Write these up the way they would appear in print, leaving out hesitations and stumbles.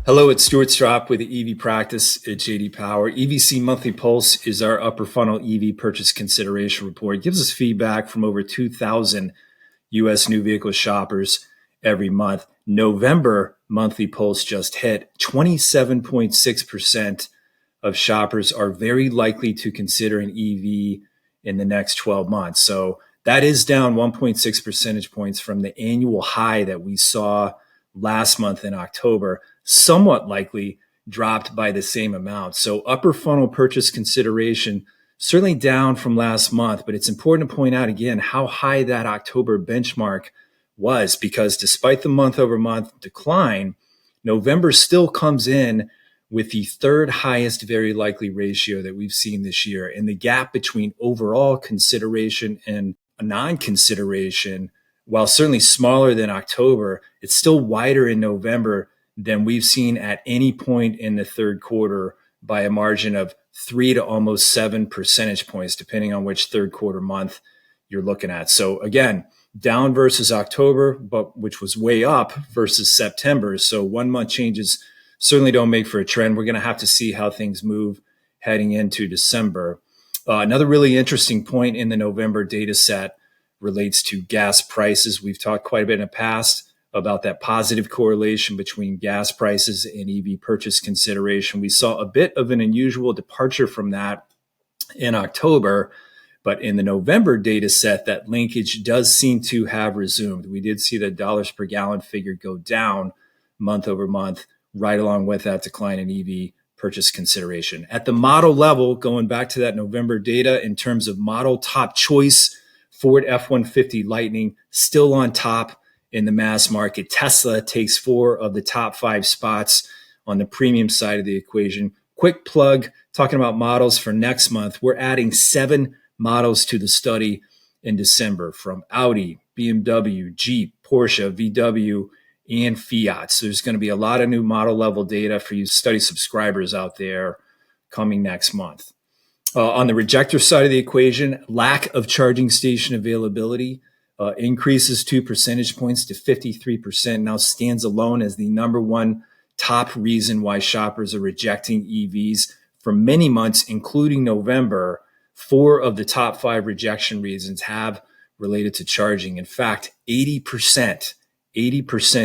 Hello, it's Stuart Strop with the EV practice at JD Power. EVC Monthly Pulse is our upper funnel EV purchase consideration report. It gives us feedback from over 2,000 U.S. new vehicle shoppers every month. November Monthly Pulse just hit. 27.6% of shoppers are very likely to consider an EV in the next 12 months. So that is down 1.6 percentage points from the annual high that we saw last month in October, somewhat likely dropped by the same amount. So upper funnel purchase consideration certainly down from last month, but it's important to point out again how high that October benchmark was, because despite the month over month decline, November still comes in with the third highest very likely ratio that we've seen this year. And the gap between overall consideration and non-consideration, while certainly smaller than October, it's still wider in November than we've seen at any point in the third quarter by a margin of 3 to almost 7 percentage points, depending on which third quarter month you're looking at. So again, down versus October, but which was way up versus September. So 1 month changes certainly don't make for a trend. We're going to have to see how things move heading into December. Another really interesting point in the November data set relates to gas prices. We've talked quite a bit in the past about that positive correlation between gas prices and EV purchase consideration. We saw a bit of an unusual departure from that in October, but in the November data set, that linkage does seem to have resumed. We did see the dollars per gallon figure go down month over month, right along with that decline in EV purchase consideration. At the model level, going back to that November data, in terms of model top choice, Ford F-150 Lightning still on top in the mass market. Tesla takes 4 of the top 5 spots on the premium side of the equation. Quick plug, talking about models for next month, we're adding 7 models to the study in December from Audi, BMW, Jeep, Porsche, VW, and Fiat. So there's going to be a lot of new model level data for you study subscribers out there coming next month. On the rejector side of the equation, lack of charging station availability increases 2 percentage points to 53%, now stands alone as the number one top reason why shoppers are rejecting EVs for many months, including November. 4 of the top 5 rejection reasons have related to charging. In fact, 80%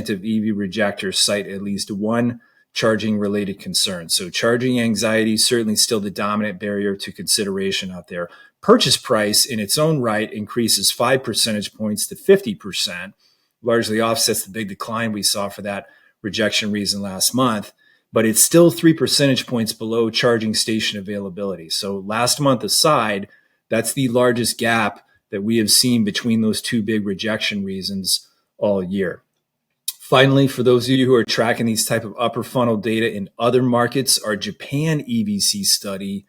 of EV rejectors cite at least one charging related concern. So charging anxiety is certainly still the dominant barrier to consideration out there. Purchase price in its own right increases 5 percentage points to 50%, largely offsets the big decline we saw for that rejection reason last month, but it's still 3 percentage points below charging station availability. So last month aside, that's the largest gap that we have seen between those 2 big rejection reasons all year. Finally, for those of you who are tracking these type of upper funnel data in other markets, our Japan EVC study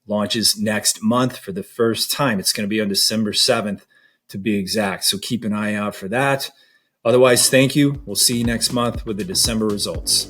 launches next month for the first time. It's going to be on December 7th to be exact. So keep an eye out for that. Otherwise, thank you. We'll see you next month with the December results.